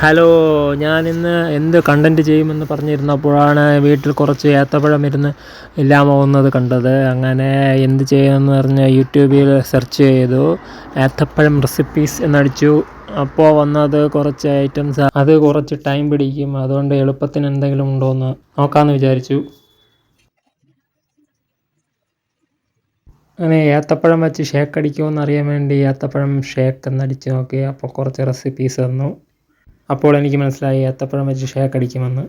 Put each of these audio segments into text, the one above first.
Hello, ഞാനിന്ന് എന്ത് content ചെയ്യുമെന്ന് പറഞ്ഞിരുന്നപ്പോഴാണ് വീട്ടിൽ കുറച്ച് ഏത്തപ്പഴം ഇരുന്ന് ഇല്ലാമാവുന്നത് കണ്ടത്. അങ്ങനെ എന്ത് ചെയ്യുമെന്ന് പറഞ്ഞ് യൂട്യൂബിൽ സെർച്ച് ചെയ്തു. ഏത്തപ്പഴം റെസിപ്പീസ് എന്നടിച്ചു. അപ്പോൾ വന്നത് കുറച്ച് ഐറ്റംസ്. അത് കുറച്ച് ടൈം പിടിക്കും, അതുകൊണ്ട് എളുപ്പത്തിന് എന്തെങ്കിലും ഉണ്ടോ എന്ന് നോക്കാമെന്ന് വിചാരിച്ചു. അങ്ങനെ ഏത്തപ്പഴം വെച്ച് ഷേക്ക് അടിക്കുമെന്ന് അറിയാൻ വേണ്ടി ഏത്തപ്പഴം ഷേക്ക് എന്നടിച്ച് നോക്കി. അപ്പോൾ കുറച്ച് റെസിപ്പീസ് തന്നു. അപ്പോൾ എനിക്ക് മനസ്സിലായി ഏത്തപ്പഴം വെച്ച് ഷേക്ക് അടിക്കുമെന്ന്.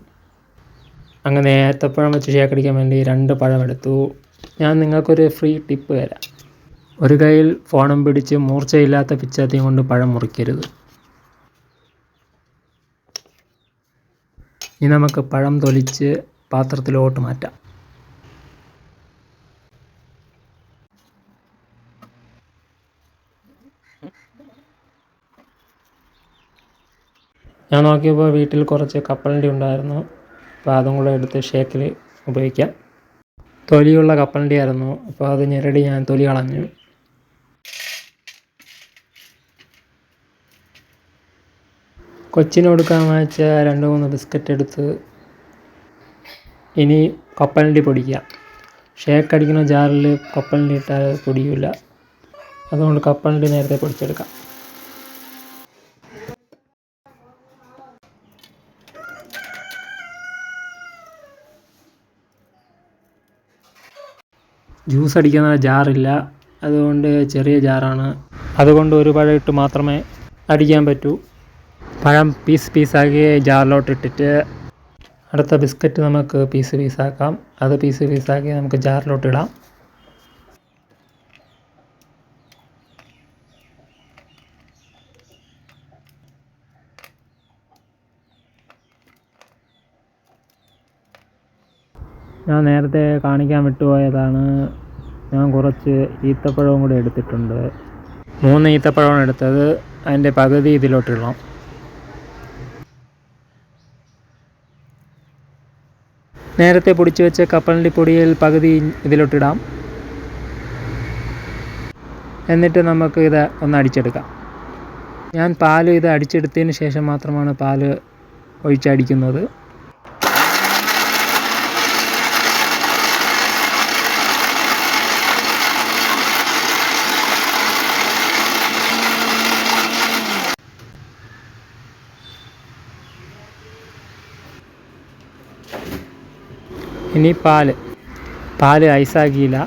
അങ്ങനെ ഏത്തപ്പഴം വെച്ച് ഷേക്ക് അടിക്കാൻ വേണ്ടി 2 പഴം എടുത്തു. ഞാൻ നിങ്ങൾക്കൊരു ഫ്രീ ടിപ്പ് തരാം. ഒരു കയ്യിൽ ഫോണും പിടിച്ച് മൂർച്ചയില്ലാത്ത പിച്ചാത്തിയും കൊണ്ട് പഴം മുറിക്കരുത്. ഇനി നമുക്ക് പഴം തൊലിച്ച് പാത്രത്തിലോട്ട് മാറ്റാം. ഞാൻ നോക്കിയപ്പോൾ വീട്ടിൽ കുറച്ച് കപ്പലണ്ടി ഉണ്ടായിരുന്നു. അപ്പോൾ അതും കൂടെ എടുത്ത് ഷേക്കിൽ ഉപയോഗിക്കാം. തൊലിയുള്ള കപ്പലണ്ടി ആയിരുന്നു, അപ്പോൾ അത് ഞെരടി ഞാൻ തൊലി കളഞ്ഞു. കൊച്ചിന് കൊടുക്കാൻ വാങ്ങിച്ച 2-3 ബിസ്ക്കറ്റ് എടുത്ത് ഇനി കപ്പലണ്ടി പൊടിക്കാം. ഷേക്ക് അടിക്കുന്ന ജാറിൽ കപ്പലണ്ടി ഇട്ടാൽ പൊടിയില്ല, അതുകൊണ്ട് കപ്പലണ്ടി നേരത്തെ പൊടിച്ചെടുക്കാം. ജ്യൂസ് അടിക്കുന്ന ജാറില്ല, അതുകൊണ്ട് ചെറിയ ജാറാണ്. അതുകൊണ്ട് ഒരു പഴം ഇട്ട് മാത്രമേ അടിക്കാൻ പറ്റൂ. പഴം പീസാക്കി ജാറിലോട്ടിട്ടിട്ട് അടുത്ത ബിസ്ക്കറ്റ് നമുക്ക് പീസാക്കാം. അത് പീസാക്കി നമുക്ക് ജാറിലോട്ടിടാം. ഞാൻ നേരത്തെ കാണിക്കാൻ വിട്ടുപോയതാണ്. ഞാൻ കുറച്ച് ഈത്തപ്പഴവും കൂടെ എടുത്തിട്ടുണ്ട്. 3 ഈത്തപ്പഴമാണ് എടുത്തത്. അതിൻ്റെ പകുതി ഇതിലോട്ടിടണം. നേരത്തെ പൊടിച്ച് വെച്ച കപ്പലണ്ടി പൊടിയിൽ പകുതി ഇതിലോട്ടിടാം. എന്നിട്ട് നമുക്ക് ഇത് ഒന്ന് അടിച്ചെടുക്കാം. ഞാൻ ഇത് അടിച്ചെടുത്തതിന് ശേഷം മാത്രമാണ് പാല് ഒഴിച്ചടിക്കുന്നത്. ഇനി പാല് ഐസാക്കിയില്ല.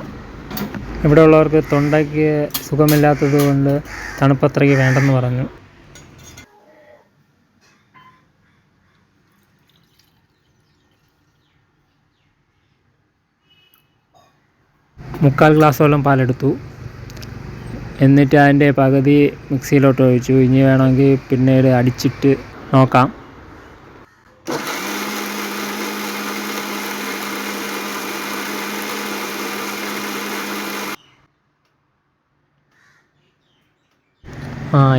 ഇവിടെ ഉള്ളവർക്ക് തൊണ്ടയ്ക്ക് സുഖമില്ലാത്തത് കൊണ്ട് തണുപ്പത്രയ്ക്ക് വേണ്ടെന്ന് പറഞ്ഞു. മുക്കാൽ ഗ്ലാസ്സോളം പാലെടുത്തു. എന്നിട്ട് അതിൻ്റെ പകുതി മിക്സിയിലോട്ട് ഒഴിച്ചു. ഇനി വേണമെങ്കിൽ പിന്നീട് അടിച്ചിട്ട് നോക്കാം.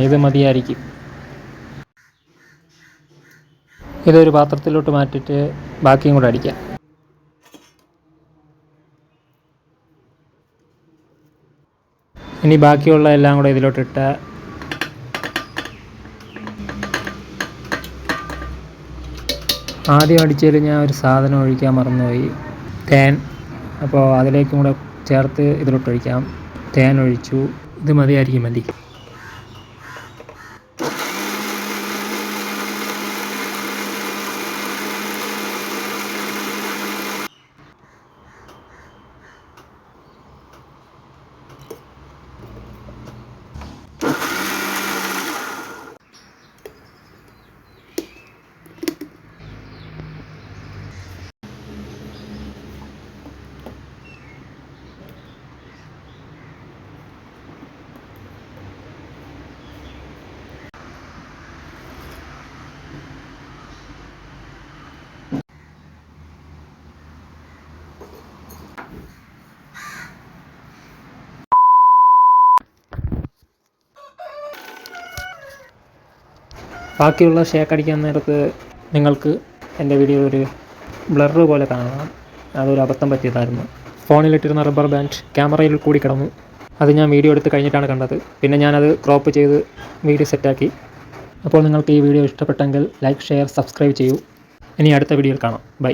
ഇത് മതിയായിരിക്കും. ഇതൊരു പാത്രത്തിലോട്ട് മാറ്റിയിട്ട് ബാക്കിയും കൂടെ അടിക്കാം. ഇനി ബാക്കിയുള്ള എല്ലാം കൂടെ ഇതിലോട്ടിട്ട് ആദ്യം അടിച്ചതിൽ ഞാൻ ഒരു സാധനം ഒഴിക്കാൻ മറന്നുപോയി, തേൻ. അപ്പോൾ അതിലേക്കും കൂടെ ചേർത്ത് ഇതിലോട്ടൊഴിക്കാം. തേൻ ഒഴിച്ചു. ഇത് മതിയായിരിക്കും. ബാക്കിയുള്ള ഷേക്ക് അടിക്കാൻ നേരത്ത് നിങ്ങൾക്ക് എൻ്റെ വീഡിയോ ഒരു ബ്ലർ പോലെ കാണാം. അതൊരു അബദ്ധം പറ്റിയതായിരുന്നു. ഫോണിലിട്ടിരുന്ന റബ്ബർ ബാൻഡ് ക്യാമറയിൽ കൂടി കിടന്നു. അത് ഞാൻ വീഡിയോ എടുത്ത് കഴിഞ്ഞിട്ടാണ് കണ്ടത്. പിന്നെ ഞാനത് ക്രോപ്പ് ചെയ്ത് വീഡിയോ സെറ്റാക്കി. അപ്പോൾ നിങ്ങൾക്ക് ഈ വീഡിയോ ഇഷ്ടപ്പെട്ടെങ്കിൽ ലൈക്ക്, ഷെയർ, സബ്സ്ക്രൈബ് ചെയ്യൂ. ഇനി അടുത്ത വീഡിയോയിൽ കാണാം. ബൈ.